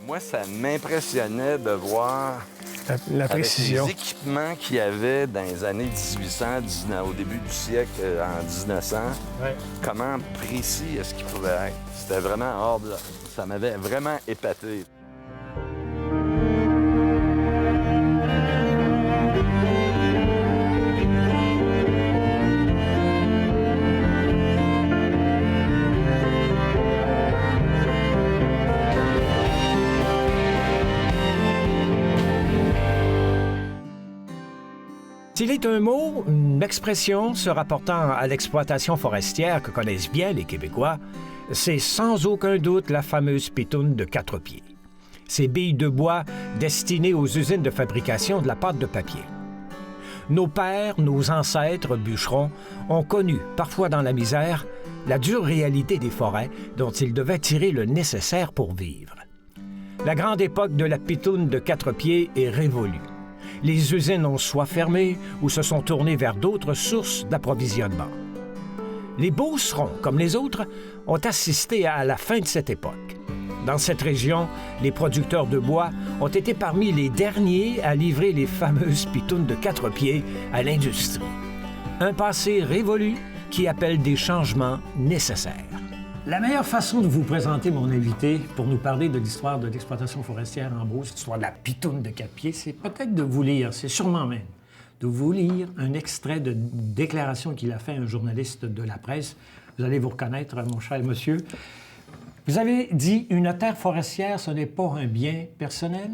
Moi, ça m'impressionnait de voir la précision. Avec les équipements qu'il y avait dans les années 1800, au début du siècle, en 1900, comment précis est-ce qu'il pouvait être. C'était vraiment hors de... Ça m'avait vraiment épaté. S'il est un mot, une expression se rapportant à l'exploitation forestière que connaissent bien les Québécois, c'est sans aucun doute la fameuse pitoune de 4 pieds. Ces billes de bois destinées aux usines de fabrication de la pâte de papier. Nos pères, nos ancêtres bûcherons ont connu, parfois dans la misère, la dure réalité des forêts dont ils devaient tirer le nécessaire pour vivre. La grande époque de la pitoune de 4 pieds est révolue. Les usines ont soit fermé ou se sont tournées vers d'autres sources d'approvisionnement. Les Beaucerons, comme les autres, ont assisté à la fin de cette époque. Dans cette région, les producteurs de bois ont été parmi les derniers à livrer les fameuses pitounes de 4 pieds à l'industrie. Un passé révolu qui appelle des changements nécessaires. La meilleure façon de vous présenter mon invité pour nous parler de l'histoire de l'exploitation forestière en Beauce, l'histoire de la pitoune de 4 pieds, c'est peut-être de vous lire, c'est sûrement même, de vous lire un extrait de déclaration qu'il a fait à un journaliste de la presse. Vous allez vous reconnaître, mon cher monsieur. Vous avez dit « Une terre forestière, ce n'est pas un bien personnel,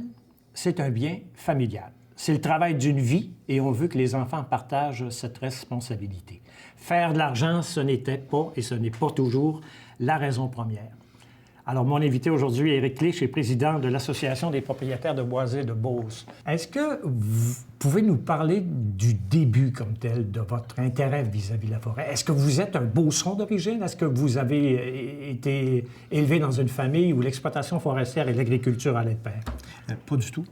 c'est un bien familial. C'est le travail d'une vie et on veut que les enfants partagent cette responsabilité. Faire de l'argent, ce n'était pas et ce n'est pas toujours la raison première. » Alors, mon invité aujourd'hui est Éric Clich, président de l'Association des propriétaires de boisés de Beauce. Est-ce que vous pouvez nous parler du début comme tel de votre intérêt vis-à-vis de la forêt? Est-ce que vous êtes un Beauceron d'origine? Est-ce que vous avez été élevé dans une famille où l'exploitation forestière et l'agriculture allaient de pair? Pas du tout.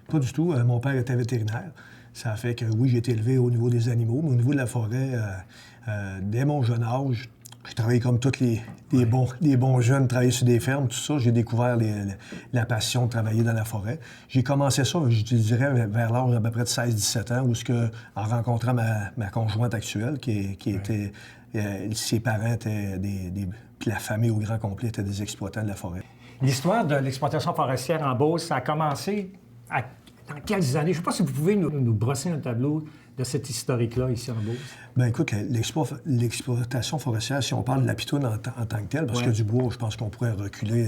Pas du tout. Mon père était vétérinaire. Ça fait que, oui, j'ai été élevé au niveau des animaux, mais au niveau de la forêt, dès mon jeune âge, j'ai travaillé comme tous les bons jeunes, travailler sur des fermes, tout ça. J'ai découvert la passion de travailler dans la forêt. J'ai commencé ça, je dirais, vers l'âge d'à peu près de 16-17 ans, où en rencontrant ma conjointe actuelle, qui était... ses parents étaient la famille au grand complet était des exploitants de la forêt. L'histoire de l'exploitation forestière en Beauce, ça a commencé dans quelles années? Je ne sais pas si vous pouvez nous brosser un tableau de cet historique-là ici en Beauce. Bien, écoute, l'exploitation forestière, si on parle de la pitoune en tant que telle, parce que du bois, je pense qu'on pourrait reculer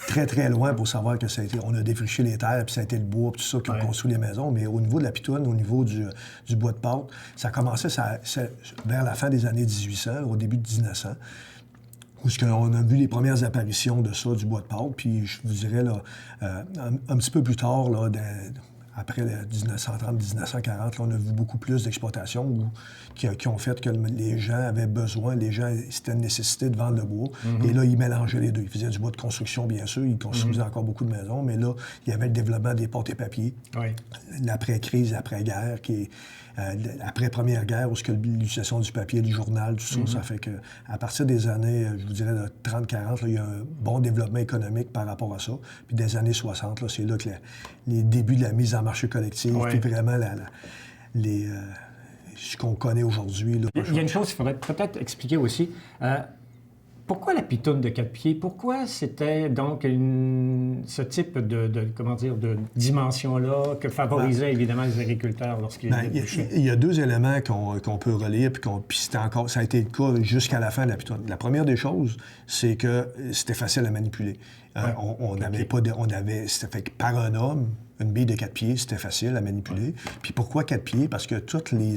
très, très loin pour savoir que on a défriché les terres, puis ça a été le bois, puis tout ça, qui a construit les maisons. Mais au niveau de la pitoune, au niveau du bois de pâte, ça a commencé vers la fin des années 1800, au début de 1900. Où on a vu les premières apparitions de ça, du bois de pâte. Puis je vous dirais, là, un petit peu plus tard, là, après 1930-1940, on a vu beaucoup plus d'exploitations qui ont fait que les gens avaient besoin, c'était une nécessité de vendre le bois. Et là, ils mélangeaient les deux. Ils faisaient du bois de construction, bien sûr. Ils construisaient encore beaucoup de maisons. Mais là, il y avait le développement des pâtes et papiers. Oui. L'après-crise, l'après-guerre, après-première guerre, où l'utilisation du papier, du journal, tout ça, ça fait qu'à partir des années, je vous dirais, de 30-40, il y a un bon développement économique par rapport à ça. Puis des années 60, là, c'est là que les débuts de la mise en marché collective, puis vraiment ce qu'on connaît aujourd'hui. Là, il y a une chose qu'il faudrait peut-être expliquer aussi. Pourquoi la pitoune de 4 pieds? Pourquoi c'était donc ce type de dimension-là que favorisaient évidemment les agriculteurs lorsqu'ils bûchaient? Il y a deux éléments qu'on peut relire, puis ça a été le cas jusqu'à la fin de la pitoune. La première des choses, c'est que c'était facile à manipuler. C'était fait par un homme. Une bille de 4 pieds, c'était facile à manipuler. Puis pourquoi 4 pieds? Parce que toutes les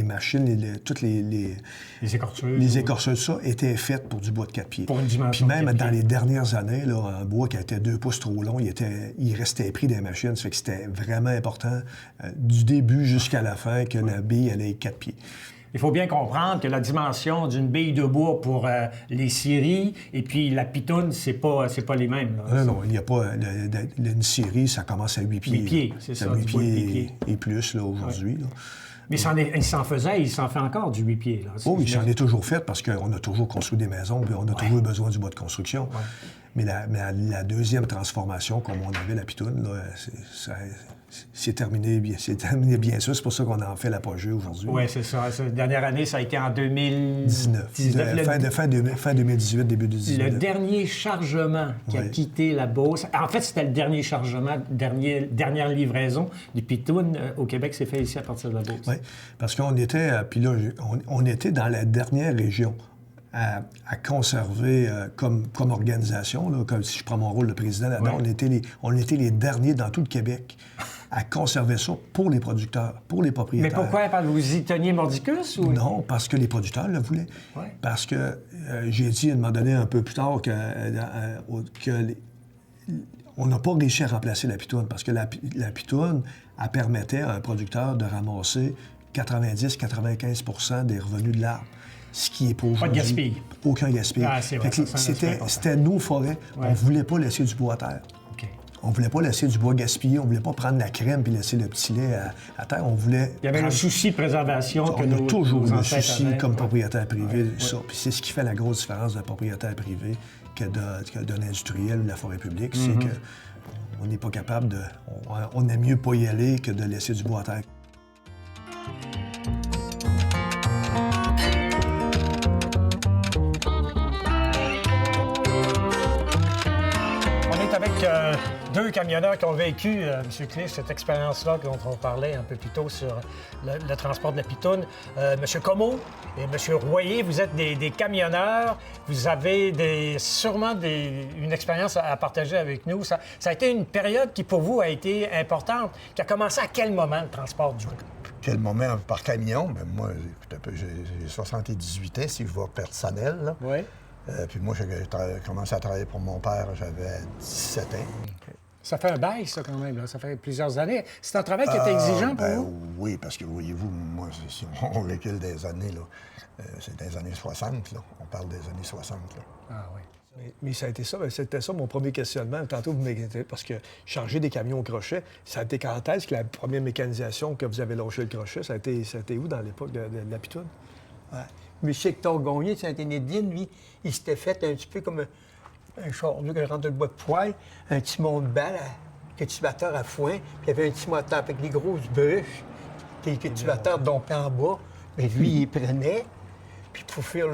machines, toutes les écorcheuses, ça, étaient faites pour du bois de 4 pieds. Pour une dimension. Puis même dans les dernières années, là, un bois qui était 2 pouces trop long, il restait pris des machines. Ça fait que c'était vraiment important, du début jusqu'à la fin, que la bille, elle ait 4 pieds. Il faut bien comprendre que la dimension d'une bille de bois pour les scieries et puis la pitoune, c'est pas les mêmes. Là. Non, il n'y a pas... Une scierie, ça commence à 8 pieds. 8 pieds, c'est ça. 8 pieds et plus, là, aujourd'hui. Ouais. Mais il s'en fait encore du 8 pieds. Là, oui, il s'en est toujours fait parce qu'on a toujours construit des maisons et on a toujours besoin du bois de construction. Ouais. Mais la deuxième transformation, comme on avait la pitoune, là, c'est terminé bien sûr. C'est pour ça qu'on en fait l'apogée aujourd'hui. Oui, c'est ça. Cette dernière année, ça a été en 2019. Fin 2018, début 2019. Le dernier chargement qui a quitté la Beauce. En fait, c'était le dernier chargement, dernière livraison du pitoune au Québec, c'est fait ici à partir de la Beauce. Oui, parce qu'on était, puis là, on était dans la dernière région à conserver comme organisation, là, comme si je prends mon rôle de président là-dedans, on était les derniers dans tout le Québec à conserver ça pour les producteurs, pour les propriétaires. Mais pourquoi? Vous y teniez mordicus? Ou... Non, parce que les producteurs le voulaient. Ouais. Parce que j'ai dit à un moment donné, un peu plus tard, on n'a pas réussi à remplacer la pitoune, parce que la pitoune, elle permettait à un producteur de ramasser 90-95 des revenus de l'arbre. Ce qui est pour aujourd'hui. Pas de gaspillage. Aucun gaspillage. Ah, c'est vrai, c'était nos forêts. Ouais. On ne voulait pas laisser du bois à terre. Okay. On ne voulait pas laisser du bois gaspillé. On ne voulait pas prendre la crème puis laisser le petit lait à terre. On voulait... Il y avait le souci de préservation que nous... On a toujours le souci comme propriétaire privé, ça. Puis c'est ce qui fait la grosse différence d'un propriétaire privé que d'un industriel ou de la forêt publique. C'est qu'on n'est pas capable de... On aime mieux pas y aller que de laisser du bois à terre. Avec deux camionneurs qui ont vécu, M. Clé, cette expérience-là dont on parlait un peu plus tôt sur le transport de la pitoune. M. Comeau et M. Royer, vous êtes des camionneurs. Vous avez sûrement une expérience à partager avec nous. Ça a été une période qui, pour vous, a été importante. Qui a commencé à quel moment, le transport du bois? Quel moment par camion? Bien, moi, j'ai 78 ans, si je vois personnel. Là. Oui. Puis moi, j'ai commencé à travailler pour mon père, j'avais 17 ans. Okay. Ça fait un bail, ça, quand même. Là. Ça fait plusieurs années. C'est un travail qui était exigeant pour vous? Oui, parce que, voyez-vous, moi, si on recule des années, là, c'est des années 60, là. On parle des années 60, là. Ah oui. Mais ça a été ça, c'était ça mon premier questionnement. Tantôt, vous m'inquiétez, parce que charger des camions au crochet, ça a été quand est-ce que la première mécanisation que vous avez lâché le crochet, ça a été où dans l'époque de la pitoune? Ouais. M. Hector Gagné de Saint-Énédine, lui, il s'était fait un petit peu comme un chardu qui rentre dans le bois de poêle, un petit monte-balle, cultivateur à foin, puis il y avait un petit moteur avec des grosses bûches, que le cultivateur dompait en bas. Mais lui, il prenait, puis pour faire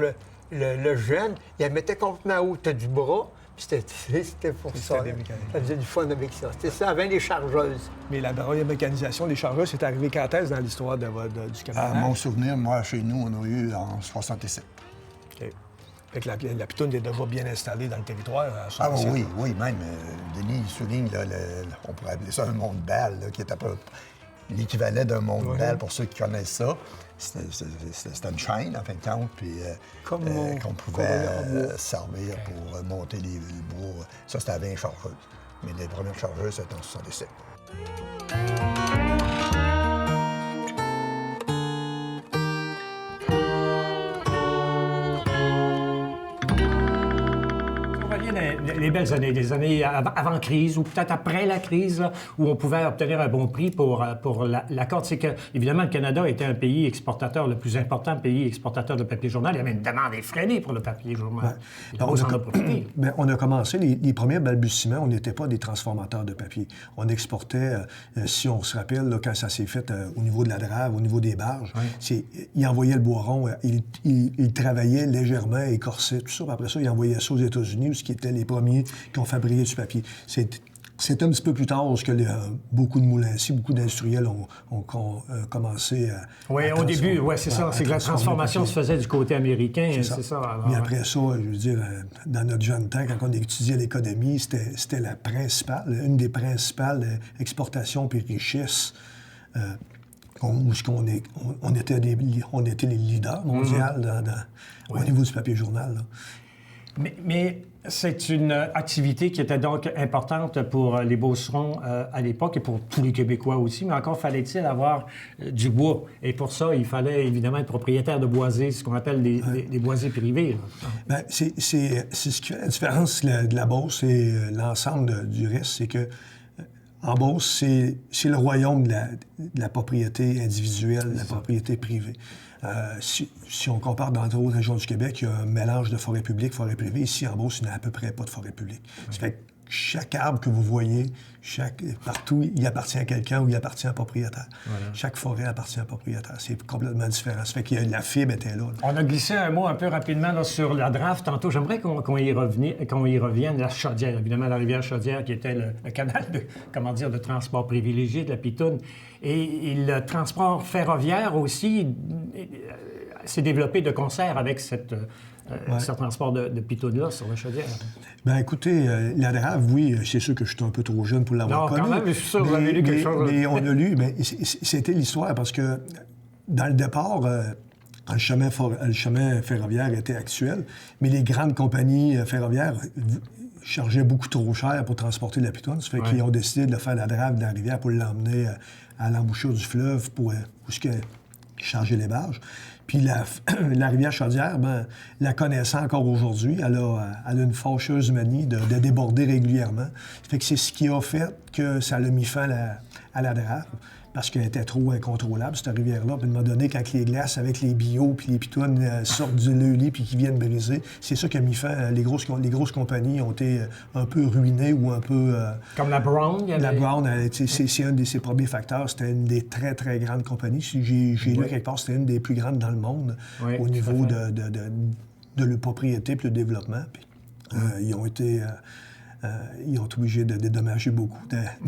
le jeune, il la mettait complètement haut du bras, puis c'était pour ça. Ça faisait du fun avec ça. C'était ça avant les chargeuses. Mais la première mécanisation des chargeuses, c'est arrivé quand est-ce dans l'histoire du camionnage? À mon souvenir, moi, chez nous, on a eu en 67. OK. Fait que la pitoune est déjà bien installée dans le territoire. Oui, même. Denis souligne, là, on pourrait appeler ça un monte-balle, qui est à peu l'équivalent d'un monte-balle pour ceux qui connaissent ça. C'était une chaîne, en fin de compte, puis qu'on pouvait servir pour monter les bois. Ça, c'était à 20 chargeuses. Mais les premières chargeuses, c'était en 67. Les belles années, des années avant crise ou peut-être après la crise, là, où on pouvait obtenir un bon prix pour la corde, c'est que, évidemment, le Canada était un pays exportateur, le plus important pays exportateur de papier journal. Il y avait une demande effrénée pour le papier journal. Ouais. On a commencé, les premiers balbutiements, on n'était pas des transformateurs de papier. On exportait, si on se rappelle, là, quand ça s'est fait au niveau de la drave, au niveau des barges, ils envoyaient le bois rond, ils travaillaient légèrement, écorçaient, tout ça. Après ça, ils envoyaient ça aux États-Unis, où ce qui était les premiers qui ont fabriqué du papier. C'est un petit peu plus tard parce que beaucoup de moulins-ci, beaucoup d'industriels ont commencé à... Oui, au début, c'est ça. C'est que la transformation se faisait du côté américain, c'est ça. Alors, mais après ça, je veux dire, dans notre jeune temps, quand on étudiait l'économie, c'était la principale, une des principales exportations puis richesses. On était les leaders mondiaux au niveau du papier journal. Là. Mais c'est une activité qui était donc importante pour les Beaucerons à l'époque et pour tous les Québécois aussi, mais encore fallait-il avoir du bois. Et pour ça, il fallait évidemment être propriétaire de boisés, ce qu'on appelle des boisés privés. Bien, c'est ce qui fait la différence de la Beauce et l'ensemble du reste, c'est que En Beauce, c'est le royaume de la propriété individuelle, de la propriété privée. Si on compare dans d'autres régions du Québec, il y a un mélange de forêt publique, forêt privée. Ici, en Beauce, il n'y a à peu près pas de forêt publique. Ça fait que chaque arbre que vous voyez, partout, il appartient à quelqu'un ou il appartient à un propriétaire. Voilà. Chaque forêt appartient à un propriétaire. C'est complètement différent. Ça fait que la fibre était là. On a glissé un mot un peu rapidement là, sur la draft tantôt. J'aimerais qu'on y revienne. La Chaudière, évidemment, la rivière Chaudière, qui était le canal de transport privilégié de la Pitoune. Et le transport ferroviaire aussi s'est développé de concert avec ce transport de Pitoune-là sur la Chaudière. Bien, écoutez, la drave, oui, c'est sûr que je suis un peu trop jeune pour l'avoir connu. Non, quand même, je suis sûr que vous avez lu quelque chose. Mais on a lu, mais c'était l'histoire, parce que dans le départ, le chemin ferroviaire était actuel, mais les grandes compagnies ferroviaires chargeaient beaucoup trop cher pour transporter de la Pitoune. Ça fait qu'ils ont décidé de faire la drave de la rivière pour l'emmener à l'embouchure du fleuve pour charger les barges. Puis la rivière Chaudière, la connaissant encore aujourd'hui, elle a une fâcheuse manie de déborder régulièrement. Ça fait que c'est ce qui a fait que ça l'a mis fin à la drave, parce qu'elle était trop incontrôlable, cette rivière-là. Puis à un moment donné, quand les glaces avec les bio puis les pitounes sortent du lit puis qui viennent briser, c'est ça qui a mis fin. Les grosses compagnies ont été un peu ruinées ou un peu... Comme la Brown? La Brown, c'est un de ses premiers facteurs. C'était une des très, très grandes compagnies. J'ai lu quelque part, c'était une des plus grandes dans le monde au niveau de la propriété et le développement. Puis, ils ont été obligés de dédommager beaucoup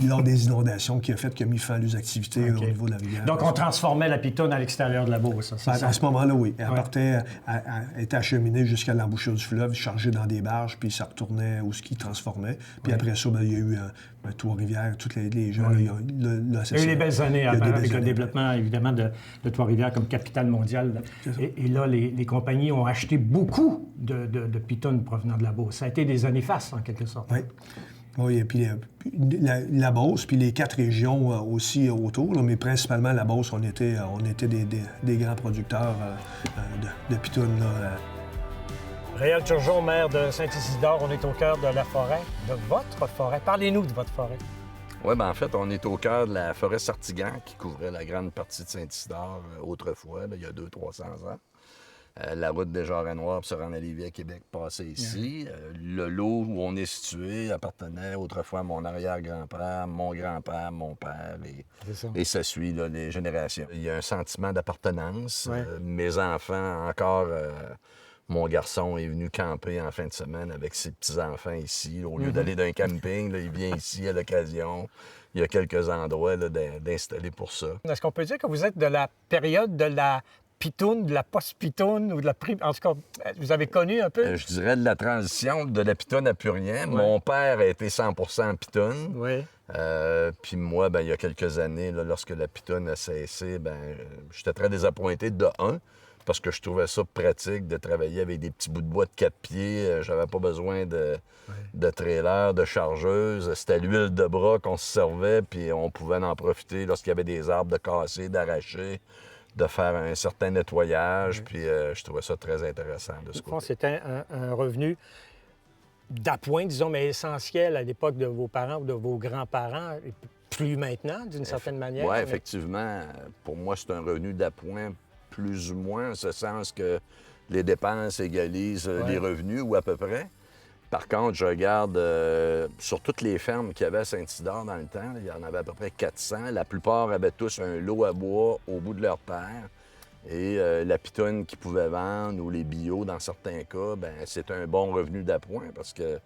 lors des inondations qui a mis fin à leurs activités au niveau de la rivière. Donc, on transformait la Pitoune à l'extérieur de la Beauce. À ce moment-là, oui. Elle était acheminée jusqu'à l'embouchure du fleuve, chargée dans des barges, puis ça retournait où ce qui transformait. Puis après ça, il y a eu Trois-Rivières, tous les gens. Il y a eu les belles années avec le développement, évidemment, de Trois-Rivières comme capitale mondiale. Et là, les compagnies ont acheté beaucoup de pitounes provenant de la Beauce. Ça a été des années fastes, en quelque sorte. Oui. Oui, et puis la Beauce, puis les 4 régions aussi autour, là, mais principalement la Beauce, on était des grands producteurs de pitounes. Réal Turgeon, maire de Saint-Isidore, on est au cœur de la forêt, de votre forêt. Parlez-nous de votre forêt. Oui, en fait, on est au cœur de la forêt Sartigan qui couvrait la grande partie de Saint-Isidore autrefois, là, il y a 200-300 ans. La route des Jarrets-Noirs pour se rendre à Lévis, à Québec, passait ici. Le lot où on est situé appartenait autrefois à mon arrière-grand-père, mon grand-père, mon père, et ça suit là, les générations. Il y a un sentiment d'appartenance. Mes enfants, encore, mon garçon est venu camper en fin de semaine avec ses petits-enfants ici. Au lieu d'aller d'un camping, là, il vient ici à l'occasion. Il y a quelques endroits là, d'installer pour ça. Est-ce qu'on peut dire que vous êtes de la période de la pitoune, de la post-pitoune ou de la en tout cas, vous avez connu un peu? Je dirais de la transition de la pitoune à plus rien. Mon père a été 100% pitoune. Oui. Puis moi, il y a quelques années, là, lorsque la pitoune a cessé, j'étais très désappointé de un, parce que je trouvais ça pratique de travailler avec des petits bouts de bois de 4 pieds. J'avais pas besoin de trailer, de chargeuse. C'était l'huile de bras qu'on se servait, puis on pouvait en profiter lorsqu'il y avait des arbres de casser, d'arracher, de faire un certain nettoyage, puis je trouvais ça très intéressant de ce côté. C'était un revenu d'appoint, disons, mais essentiel à l'époque de vos parents ou de vos grands-parents, et plus maintenant, d'une certaine manière. Oui, effectivement. Pour moi, c'est un revenu d'appoint plus ou moins, en ce sens que les dépenses égalisent les revenus, ou à peu près. Par contre, je regarde sur toutes les fermes qu'il y avait à Saint-Isidore dans le temps, il y en avait à peu près 400. La plupart avaient tous un lot à bois au bout de leur terre. Et la pitoune qu'ils pouvaient vendre ou les bio, dans certains cas, c'est un bon revenu d'appoint parce que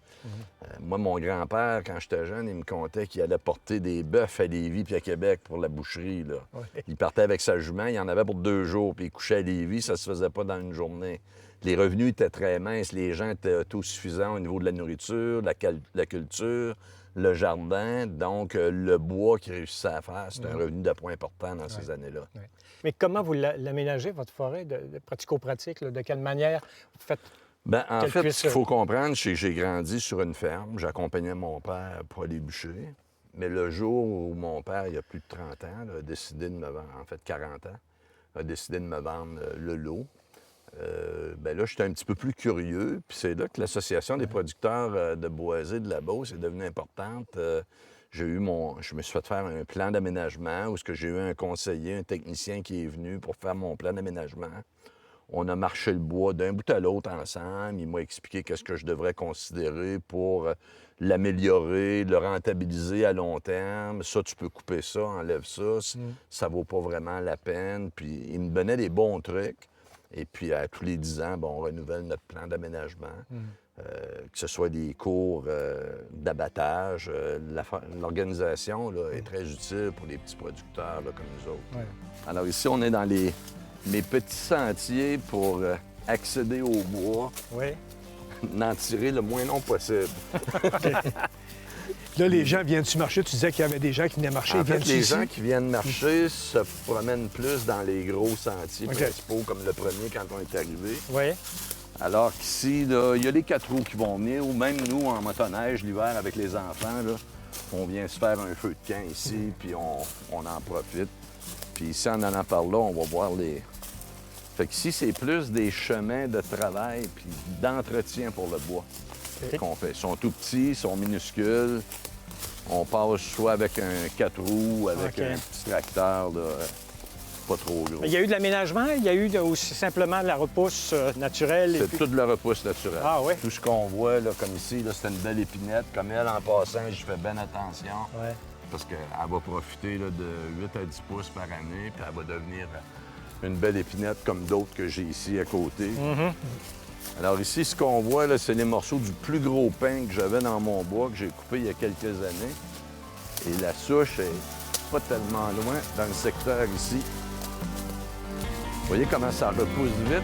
moi, mon grand-père, quand j'étais jeune, il me contait qu'il allait porter des bœufs à Lévis puis à Québec pour la boucherie. Là. Il partait avec sa jument, il en avait pour 2 jours, puis il couchait à Lévis, ça se faisait pas dans une journée. Les revenus étaient très minces, les gens étaient autosuffisants au niveau de la nourriture, de la culture, le jardin. Donc, le bois qu'ils réussissaient à faire, c'est un revenu d'appoint important dans ces années-là. Mais comment vous l'aménagez, votre forêt, de pratico-pratique? De quelle manière vous faites? En fait, ce qu'il faut comprendre, c'est que j'ai grandi sur une ferme. J'accompagnais mon père pour aller bûcher. Mais le jour où mon père, il y a plus de 30 ans, là, a décidé de me vendre, en fait 40 ans, a décidé de me vendre le lot, là, j'étais un petit peu plus curieux. Puis c'est là que l'Association des producteurs de boisés de la Beauce est devenue importante. je me suis fait faire un plan d'aménagement où j'ai eu un conseiller, un technicien qui est venu pour faire mon plan d'aménagement. On a marché le bois d'un bout à l'autre ensemble. Il m'a expliqué qu'est-ce que je devrais considérer pour l'améliorer, le rentabiliser à long terme. Ça, tu peux couper ça, enlève ça. Ça vaut pas vraiment la peine. Puis il me donnait des bons trucs. Et puis, à tous les 10 ans, on renouvelle notre plan d'aménagement. Que ce soit des cours d'abattage. L'organisation là, est très utile pour les petits producteurs là, comme nous autres. Ouais. Alors ici, on est dans mes petits sentiers pour accéder au bois, Oui. n'en tirer le moins long possible. Là, les gens viennent-tu marcher? Tu disais qu'il y avait des gens qui venaient marcher. En fait, viennent-tu les ici? gens qui viennent marcher se promènent plus dans les gros sentiers principaux, comme le premier quand on est arrivé. Oui. Alors qu'ici, là, il y a les 4 roues qui vont venir, ou même nous, en motoneige, l'hiver, avec les enfants, là, on vient se faire un feu de camp ici, puis on en profite. Puis ici, en allant par là, on va voir les... Fait qu'ici, c'est plus des chemins de travail puis d'entretien pour le bois qu'on fait. Ils sont tout petits, ils sont minuscules. On passe soit avec un 4 roues, avec un petit tracteur, là, pas trop gros. Il y a eu de l'aménagement, il y a eu aussi simplement de la repousse naturelle. C'est toute la repousse naturelle. Ah oui? Tout ce qu'on voit, là, comme ici, là, c'est une belle épinette. Comme elle, en passant, je fais bien attention. Ouais. Parce qu'elle va profiter là, de 8 à 10 pouces par année, puis elle va devenir une belle épinette comme d'autres que j'ai ici à côté. Alors ici, ce qu'on voit, là, c'est les morceaux du plus gros pin que j'avais dans mon bois, que j'ai coupé il y a quelques années. Et la souche est pas tellement loin dans le secteur ici. Vous voyez comment ça repousse vite?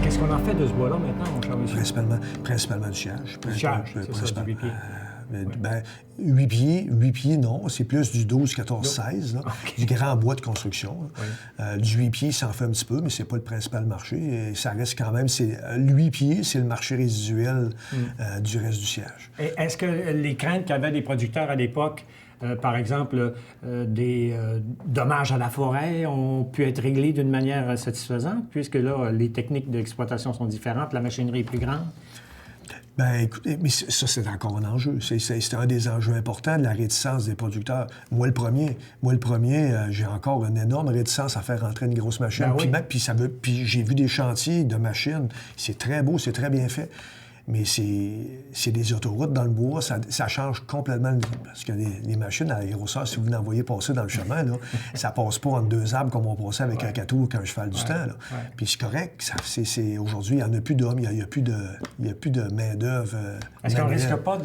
Qu'est-ce qu'on en fait de ce bois-là maintenant, mon cher monsieur? Principalement du chiage. Du chiage, c'est ça, du 8 pieds. 8 pieds, non. C'est plus du 12, 14, 16. Là. Du grand bois de construction. Du 8 pieds, ça en fait un petit peu, mais c'est pas le principal marché. Et ça reste quand même... Le 8 pieds, c'est le marché résiduel du reste du siège. Et est-ce que les craintes qu'avaient les producteurs à l'époque, par exemple, des dommages à la forêt, ont pu être réglés d'une manière satisfaisante, puisque là, les techniques d'exploitation sont différentes, la machinerie est plus grande? Bien, écoutez, mais ça, c'est encore un enjeu. C'est un des enjeux importants de la réticence des producteurs. Moi, le premier, j'ai encore une énorme réticence à faire rentrer une grosse machine. Ben oui. Puis j'ai vu des chantiers de machines. C'est très beau, c'est très bien fait. Mais c'est des autoroutes dans le bois, ça change complètement. Parce que les machines à la grosseur, si vous l'envoyez passer dans le chemin, là, ça passe pas entre deux arbres comme on passait avec un cateau ou un cheval du temps. Là. Puis c'est correct. Aujourd'hui, il n'y en a plus d'hommes, il n'y a plus de main-d'œuvre. Est-ce qu'on ne risque pas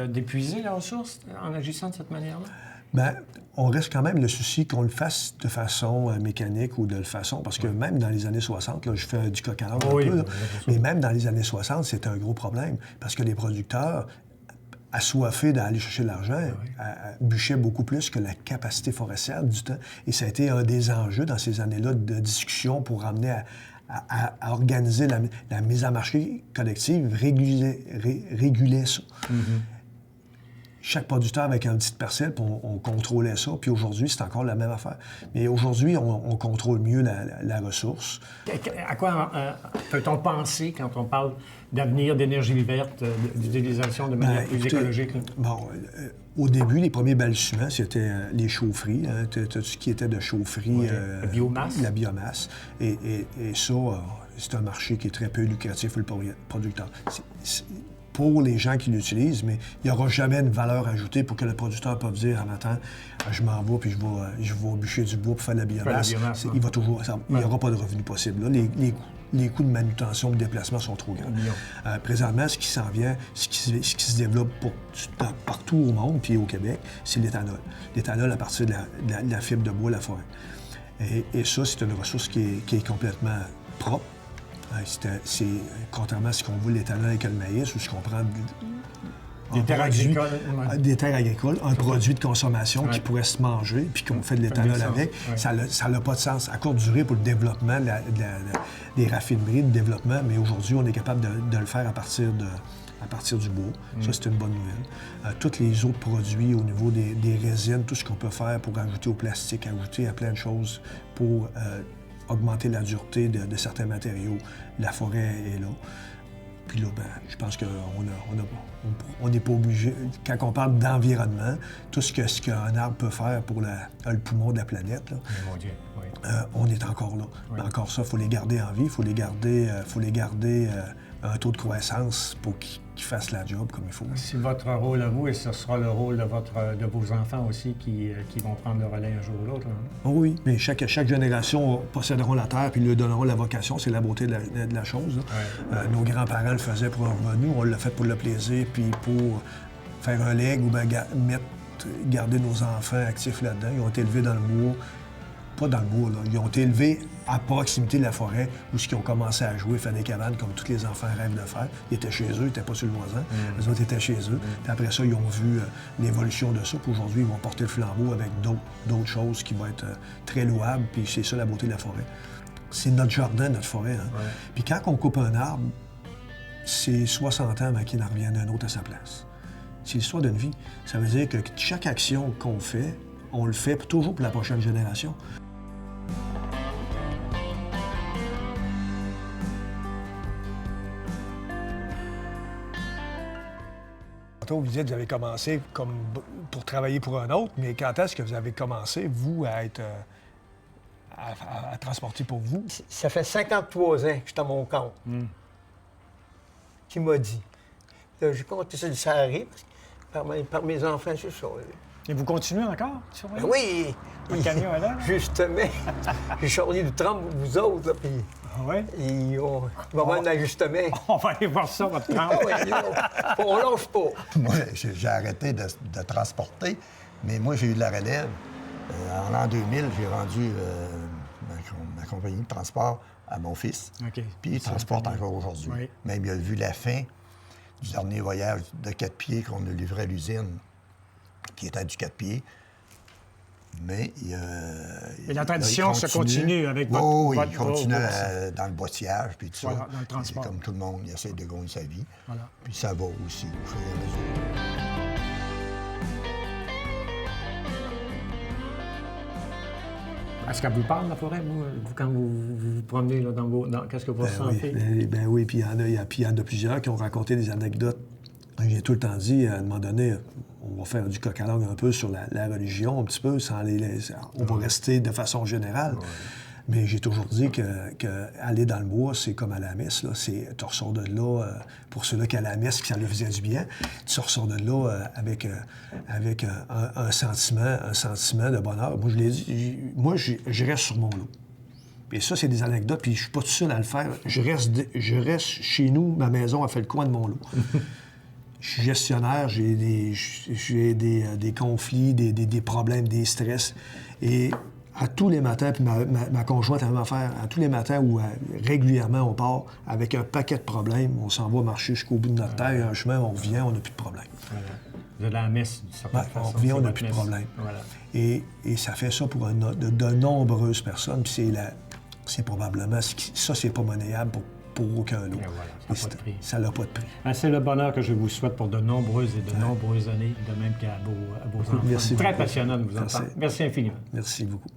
d'épuiser la ressource en agissant de cette manière-là? Bien, on reste quand même le souci qu'on le fasse de façon mécanique ou de façon... Parce que même dans les années 60, là, je fais du coq à l'âne un peu, là, mais même dans les années 60, c'était un gros problème. Parce que les producteurs, assoiffés d'aller chercher de l'argent, bûchaient beaucoup plus que la capacité forestière du temps. Et ça a été un des enjeux dans ces années-là de discussion pour amener à organiser la mise en marché collective, réguler ça. Chaque producteur avec une petite parcelle, puis on contrôlait ça. Puis aujourd'hui, c'est encore la même affaire. Mais aujourd'hui, on contrôle mieux la ressource. À quoi peut-on penser quand on parle d'avenir, d'énergie verte, d'utilisation de manière plus écologique? Bon, au début, les premiers balbutiements, c'était les chaufferies. Tout ce qui était de chaufferie. La biomasse. La biomasse. Et ça, c'est un marché qui est très peu lucratif pour le producteur. Pour les gens qui l'utilisent, mais il n'y aura jamais une valeur ajoutée pour que le producteur puisse dire en attendant, je m'en vais puis je vais bûcher du bois pour faire de la biomasse. Il va toujours, il n'y aura pas de revenu possible. Là, les coûts de manutention, de déplacement sont trop grands. Présentement, ce qui s'en vient, ce qui se développe partout au monde, puis au Québec, c'est l'éthanol. L'éthanol à partir de la fibre de bois, la forêt. Et ça, c'est une ressource qui est complètement propre. C'est contrairement à ce qu'on voit l'éthanol avec le maïs, ou ce qu'on prend Des terres agricoles. Des terres agricoles, un produit de consommation qui pourrait se manger, puis qu'on fait de l'éthanol avec. Ça n'a pas de sens. À courte durée pour le développement des raffineries, de développement, mais aujourd'hui, on est capable de le faire à partir du bois. Ça, c'est une bonne nouvelle. Tous les autres produits au niveau des résines, tout ce qu'on peut faire pour ajouter au plastique, ajouter à plein de choses pour augmenter la dureté de certains matériaux. La forêt est là. Puis là, je pense qu'on n'est pas obligé... Quand on parle d'environnement, tout ce qu'un arbre peut faire pour le poumon de la planète, là, mon Dieu, oui. On est encore là. Mais encore ça, il faut les garder en vie, il faut les garder un taux de croissance pour qu'ils fassent la job comme il faut. C'est votre rôle à vous et ce sera le rôle de vos enfants aussi qui vont prendre le relais un jour ou l'autre. Oui, mais chaque génération posséderont la terre puis lui donneront la vocation. C'est la beauté de la chose. Nos grands-parents le faisaient pour un revenu, on l'a fait pour le plaisir puis pour faire un legs ou bien garder nos enfants actifs là-dedans. Ils ont été élevés dans le bois. Pas dans le bois, là. Ils ont été élevés à proximité de la forêt où ils ont commencé à jouer, faire des cabanes comme tous les enfants rêvent de faire. Ils étaient chez eux, ils n'étaient pas sur le voisin. Les autres étaient chez eux. Puis après ça, ils ont vu l'évolution de ça. Puis aujourd'hui, ils vont porter le flambeau avec d'autres choses qui vont être très louables. Puis c'est ça la beauté de la forêt. C'est notre jardin, notre forêt. Hein? Puis quand on coupe un arbre, c'est 60 ans avant qu'il en revienne un autre à sa place. C'est l'histoire d'une vie. Ça veut dire que chaque action qu'on fait, on le fait toujours pour la prochaine génération. Vous disiez que vous avez commencé comme pour travailler pour un autre, mais quand est-ce que vous avez commencé, vous, à être à transporter pour vous? Ça fait 53 ans que je suis à mon compte. Qui m'a dit. Là, j'ai compté ça du salarié, par mes enfants, c'est ça. Et vous continuez encore? Ben oui! Le camion est là? Justement. J'ai chargé du tram pour vous autres, là, puis... Oui? Il va y avoir un ajustement. On va aller voir ça, votre tram. On lâche pas. Moi, j'ai arrêté de transporter, mais moi, j'ai eu de la relève. En l'an 2000, j'ai rendu ma compagnie de transport à mon fils. OK. Puis il transporte encore aujourd'hui. Oui. Même il a vu la fin du dernier voyage de 4 pieds qu'on a livré à l'usine, qui était du 4 pieds. Mais la tradition se continue avec votre... Oui, il continue dans le boîtiage, puis tout voilà, ça. dans le transport. Comme tout le monde, il essaie de gagner sa vie. Voilà. Puis ça va aussi, au fur et à mesure. Est-ce qu'elle vous parle, la forêt, vous quand vous vous promenez là, qu'est-ce que vous ressentez? Oui, puis il y en a plusieurs qui ont raconté des anecdotes. J'ai tout le temps dit, à un moment donné, on va faire du coq à l'âne un peu sur la religion, un petit peu, on va rester de façon générale. Ouais. Mais j'ai toujours dit que aller dans le bois, c'est comme aller à la messe. Tu ressors de là, pour ceux-là qui allaient à la messe, que ça leur faisait du bien, tu ressors de là avec un sentiment de bonheur. Moi, je l'ai dit, je reste sur mon lot. Et ça, c'est des anecdotes, puis je suis pas tout seul à le faire. Je reste chez nous, ma maison a fait le coin de mon lot. Je suis gestionnaire, j'ai des conflits, des problèmes, des stress. Et à tous les matins, puis ma conjointe a la même affaire, à tous les matins où régulièrement on part avec un paquet de problèmes, on s'en va marcher jusqu'au bout de notre terre, un chemin, on revient, on n'a plus de problème. Voilà. Vous êtes à la messe, d'une certaine façon. On revient, on n'a plus de problème. Voilà. Et ça fait ça pour de nombreuses personnes, puis c'est probablement... Ça, c'est pas monnayable pour aucun lot. Voilà, ça n'a pas de prix. C'est le bonheur que je vous souhaite pour de nombreuses et de nombreuses années, de même qu'à vos enfants. Merci Très beaucoup. passionnant de vous entendre. Merci infiniment. Merci beaucoup.